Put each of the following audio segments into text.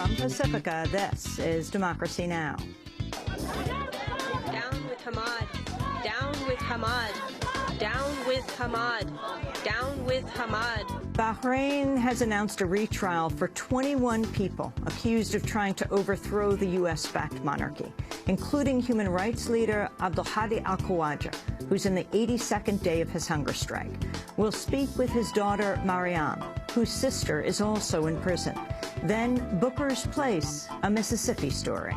From Pacifica, this is Democracy Now! Down with Hamad! Down with Hamad! Down with Hamad! Down with Hamad! Bahrain has announced a retrial for 21 people accused of trying to overthrow the U.S.-backed monarchy, including human rights leader Abdulhadi al-Khawaja, who's in the 82nd day of his hunger strike. We'll speak with his daughter, Mariam, whose sister is also in prison. Then Booker's Place, a Mississippi story.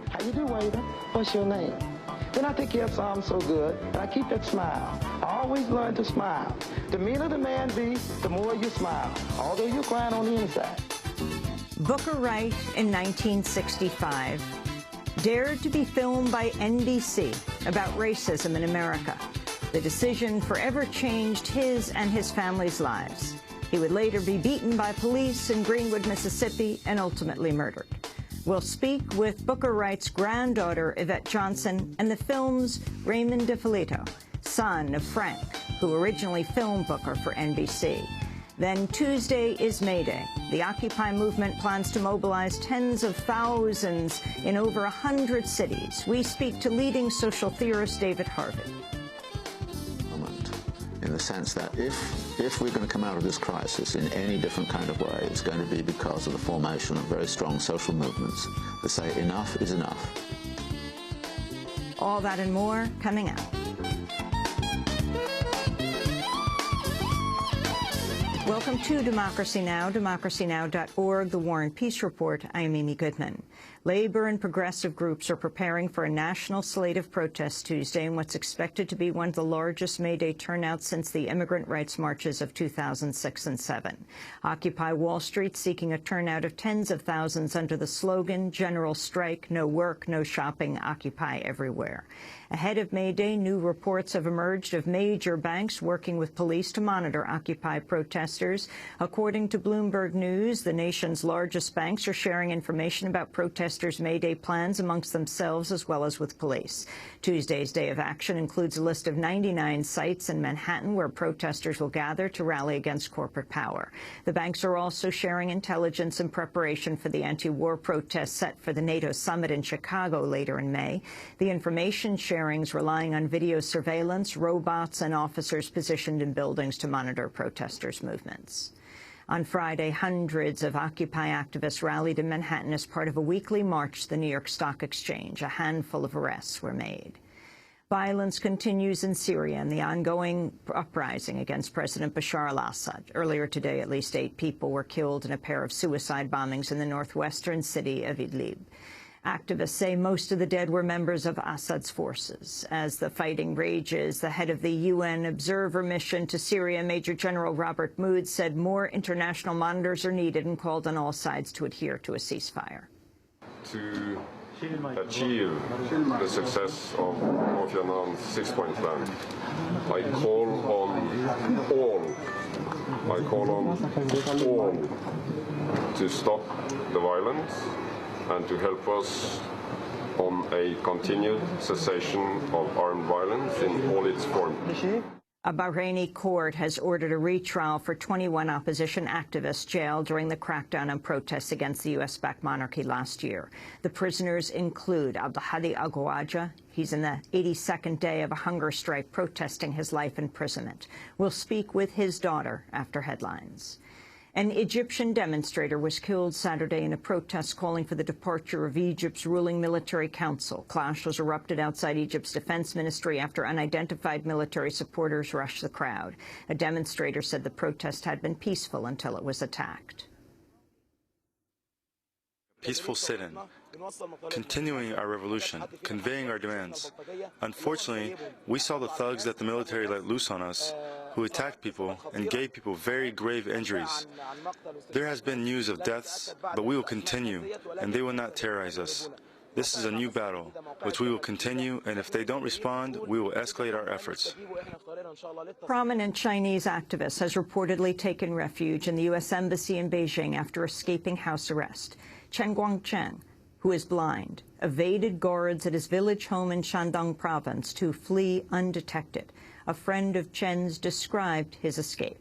How you do, waiter? What's your name? Then I take care of something so good, and I keep that smile. I always learn to smile. The meaner the man be, the more you smile, although you're crying on the inside. Booker Wright, in 1965, dared to be filmed by NBC about racism in America. The decision forever changed his and his family's lives. He would later be beaten by police in Greenwood, Mississippi, and ultimately murdered. We'll speak with Booker Wright's granddaughter, Yvette Johnson, and the film's Raymond DeFilippo, son of Frank, who originally filmed Booker for NBC. Then Tuesday is May Day. The Occupy movement plans to mobilize tens of thousands in over 100 cities. We speak to leading social theorist David Harvey. In the sense that if we're going to come out of this crisis in any different kind of way, it's going to be because of the formation of very strong social movements that say enough is enough. All that and more coming up. Welcome to Democracy Now!, democracynow.org, the War and Peace Report. I'm Amy Goodman. Labor and progressive groups are preparing for a national slate of protests Tuesday in what's expected to be one of the largest May Day turnouts since the immigrant rights marches of 2006 and 2007. Occupy Wall Street seeking a turnout of tens of thousands under the slogan, General Strike, No Work, No Shopping, Occupy Everywhere. Ahead of May Day, new reports have emerged of major banks working with police to monitor Occupy protesters. According to Bloomberg News, the nation's largest banks are sharing information about protesters' May Day plans amongst themselves as well as with police. Tuesday's day of action includes a list of 99 sites in Manhattan where protesters will gather to rally against corporate power. The banks are also sharing intelligence in preparation for the anti-war protests set for the NATO summit in Chicago later in May. The information sharings relying on video surveillance, robots, and officers positioned in buildings to monitor protesters' movements. On Friday, hundreds of Occupy activists rallied in Manhattan as part of a weekly march to the New York Stock Exchange. A handful of arrests were made. Violence continues in Syria and the ongoing uprising against President Bashar al-Assad. Earlier today, at least 8 people were killed in a pair of suicide bombings in the northwestern city of Idlib. Activists say most of the dead were members of Assad's forces. As the fighting rages, the head of the UN observer mission to Syria, Major General Robert Mood, said more international monitors are needed and called on all sides to adhere to a ceasefire. To achieve the success of Kofi Annan's 6-point plan, I call on all to stop the violence and to help us on a continued cessation of armed violence in all its forms. A Bahraini court has ordered a retrial for 21 opposition activists jailed during the crackdown on protests against the U.S.-backed monarchy last year. The prisoners include Abdulhadi al-Khawaja. He's in the 82nd day of a hunger strike protesting his life imprisonment. We'll speak with his daughter after headlines. An Egyptian demonstrator was killed Saturday in a protest calling for the departure of Egypt's ruling military council. Clashes erupted outside Egypt's defense ministry after unidentified military supporters rushed the crowd. A demonstrator said the protest had been peaceful until it was attacked. Peaceful sit-in, continuing our revolution, conveying our demands. Unfortunately, we saw the thugs that the military let loose on us, who attacked people and gave people very grave injuries. There has been news of deaths, but we will continue, and they will not terrorize us. This is a new battle, which we will continue, and if they don't respond, we will escalate our efforts. Prominent Chinese activist has reportedly taken refuge in the U.S. Embassy in Beijing after escaping house arrest. Chen Guangcheng, who is blind, evaded guards at his village home in Shandong province to flee undetected. A friend of Chen's described his escape.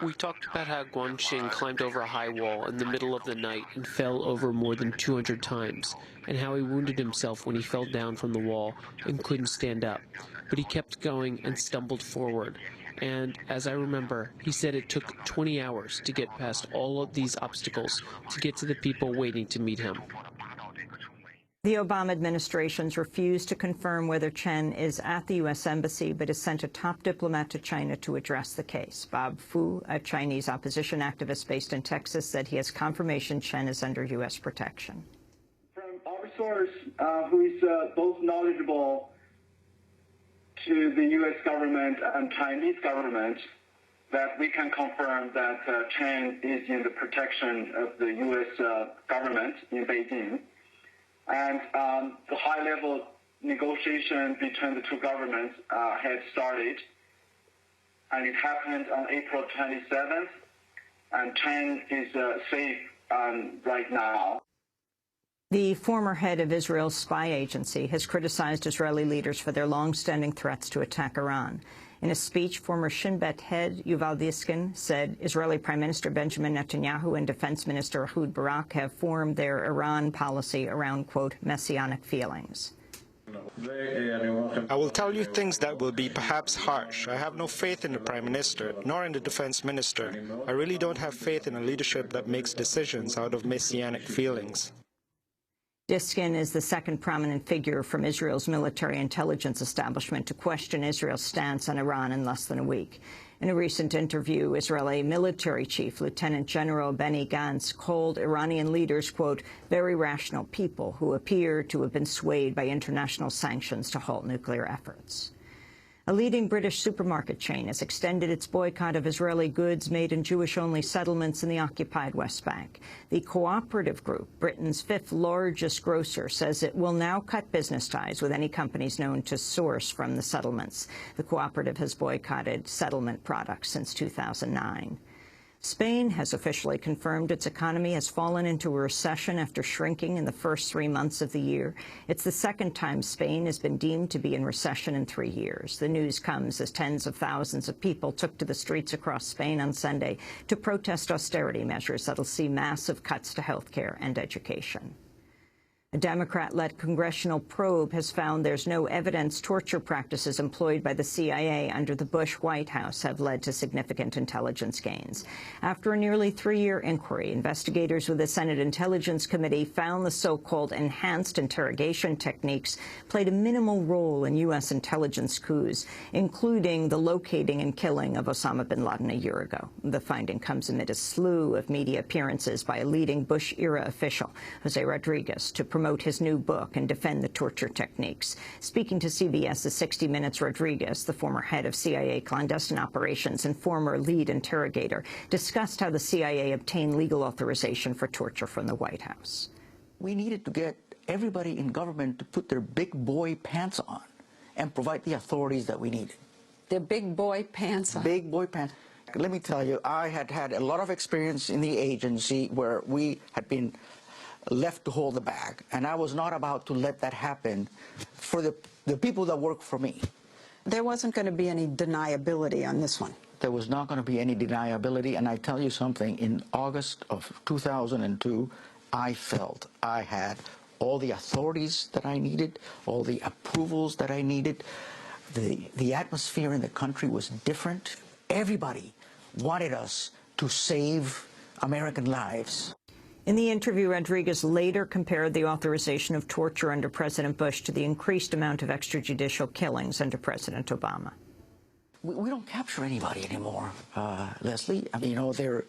We talked about how Guangcheng climbed over a high wall in the middle of the night and fell over more than 200 times, and how he wounded himself when he fell down from the wall and couldn't stand up. But he kept going and stumbled forward. And, as I remember, he said it took 20 hours to get past all of these obstacles to get to the people waiting to meet him. The Obama administration's refused to confirm whether Chen is at the U.S. Embassy, but has sent a top diplomat to China to address the case. Bob Fu, a Chinese opposition activist based in Texas, said he has confirmation Chen is under U.S. protection. From our source, who is both knowledgeable to the U.S. government and Chinese government, that we can confirm that Chen is in the protection of the U.S. government in Beijing. And the high-level negotiation between the two governments had started, and it happened on April 27th, and Chen is safe right now. The former head of Israel's spy agency has criticized Israeli leaders for their long-standing threats to attack Iran. In a speech, former Shin Bet head Yuval Diskin said Israeli Prime Minister Benjamin Netanyahu and Defense Minister Ehud Barak have formed their Iran policy around, quote, messianic feelings. I will tell you things that will be perhaps harsh. I have no faith in the Prime Minister, nor in the Defense Minister. I really don't have faith in a leadership that makes decisions out of messianic feelings. Diskin is the second prominent figure from Israel's military intelligence establishment to question Israel's stance on Iran in less than a week. In a recent interview, Israeli military chief Lieutenant General Benny Gantz called Iranian leaders, quote, very rational people who appear to have been swayed by international sanctions to halt nuclear efforts. A leading British supermarket chain has extended its boycott of Israeli goods made in Jewish-only settlements in the occupied West Bank. The Cooperative Group, Britain's fifth largest grocer, says it will now cut business ties with any companies known to source from the settlements. The cooperative has boycotted settlement products since 2009. Spain has officially confirmed its economy has fallen into a recession after shrinking in the first 3 months of the year. It's the second time Spain has been deemed to be in recession in 3 years. The news comes as tens of thousands of people took to the streets across Spain on Sunday to protest austerity measures that'll see massive cuts to health care and education. A Democrat-led congressional probe has found there's no evidence torture practices employed by the CIA under the Bush White House have led to significant intelligence gains. After a nearly 3-year inquiry, investigators with the Senate Intelligence Committee found the so-called enhanced interrogation techniques played a minimal role in U.S. intelligence coups, including the locating and killing of Osama bin Laden a year ago. The finding comes amid a slew of media appearances by a leading Bush-era official, Jose Rodriguez, to promote his new book and defend the torture techniques. Speaking to CBS's 60 Minutes, Rodriguez, the former head of CIA clandestine operations and former lead interrogator, discussed how the CIA obtained legal authorization for torture from the White House. We needed to get everybody in government to put their big boy pants on and provide the authorities that we needed. Their big boy pants on. Big boy pants. Let me tell you, I had had a lot of experience in the agency where we had been left to hold the bag, and I was not about to let that happen for the people that work for me. There wasn't going to be any deniability on this one. There was not going to be any deniability, and I tell you something, in August of 2002, I felt I had all the authorities that I needed, all the approvals that I needed. The atmosphere in the country was different. Everybody wanted us to save American lives. In the interview, Rodriguez later compared the authorization of torture under President Bush to the increased amount of extrajudicial killings under President Obama. We don't capture anybody anymore, Leslie. I mean, you know, their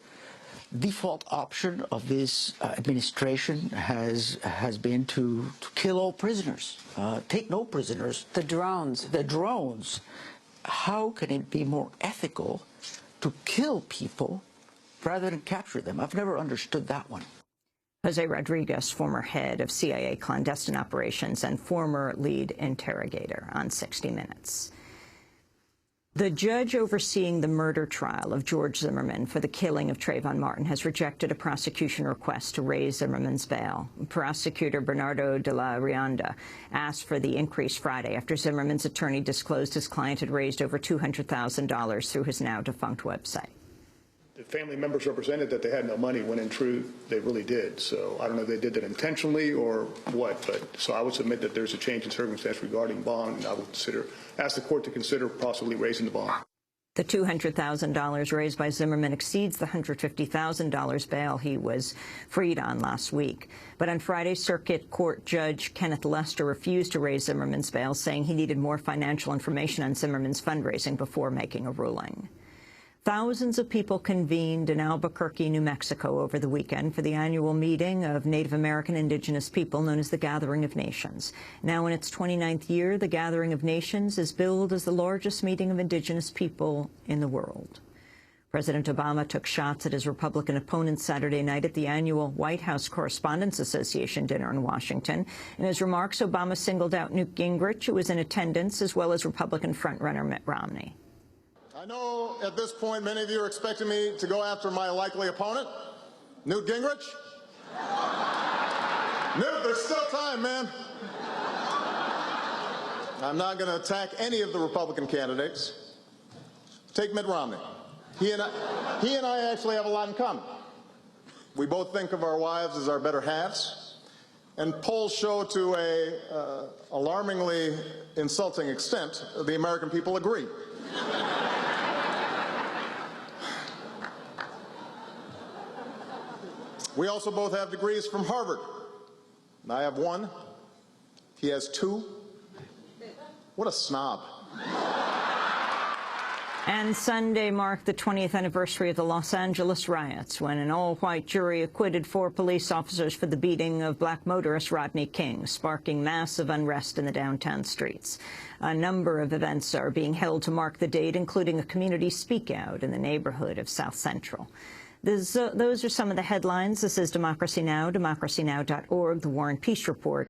default option of this administration has been to kill all prisoners, take no prisoners. The drones. The drones. How can it be more ethical to kill people rather than capture them? I've never understood that one. Jose Rodriguez, former head of CIA clandestine operations and former lead interrogator on 60 Minutes. The judge overseeing the murder trial of George Zimmerman for the killing of Trayvon Martin has rejected a prosecution request to raise Zimmerman's bail. Prosecutor Bernardo de la Rianda asked for the increase Friday after Zimmerman's attorney disclosed his client had raised over $200,000 through his now-defunct website. The family members represented that they had no money when in truth they really did. So I don't know if they did that intentionally or what, but so I would submit that there's a change in circumstance regarding bond, and I would ask the court to consider possibly raising the bond. The $200,000 raised by Zimmerman exceeds the $150,000 bail he was freed on last week. But on Friday, Circuit Court Judge Kenneth Lester refused to raise Zimmerman's bail, saying he needed more financial information on Zimmerman's fundraising before making a ruling. Thousands of people convened in Albuquerque, New Mexico over the weekend for the annual meeting of Native American indigenous people known as the Gathering of Nations. Now in its 29th year, the Gathering of Nations is billed as the largest meeting of indigenous people in the world. President Obama took shots at his Republican opponents Saturday night at the annual White House Correspondents Association dinner in Washington. In his remarks, Obama singled out Newt Gingrich, who was in attendance, as well as Republican frontrunner Mitt Romney. I know at this point many of you are expecting me to go after my likely opponent, Newt Gingrich. Newt, there's still time, man. I'm not going to attack any of the Republican candidates. Take Mitt Romney. He and I actually have a lot in common. We both think of our wives as our better halves, and polls show to a alarmingly insulting extent the American people agree. We also both have degrees from Harvard. I have one. He has two. What a snob. And Sunday marked the 20th anniversary of the Los Angeles riots, when an all-white jury acquitted 4 police officers for the beating of black motorist Rodney King, sparking massive unrest in the downtown streets. A number of events are being held to mark the date, including a community speak-out in the neighborhood of South Central. Those are some of the headlines. This is Democracy Now!, democracynow.org, The War and Peace Report.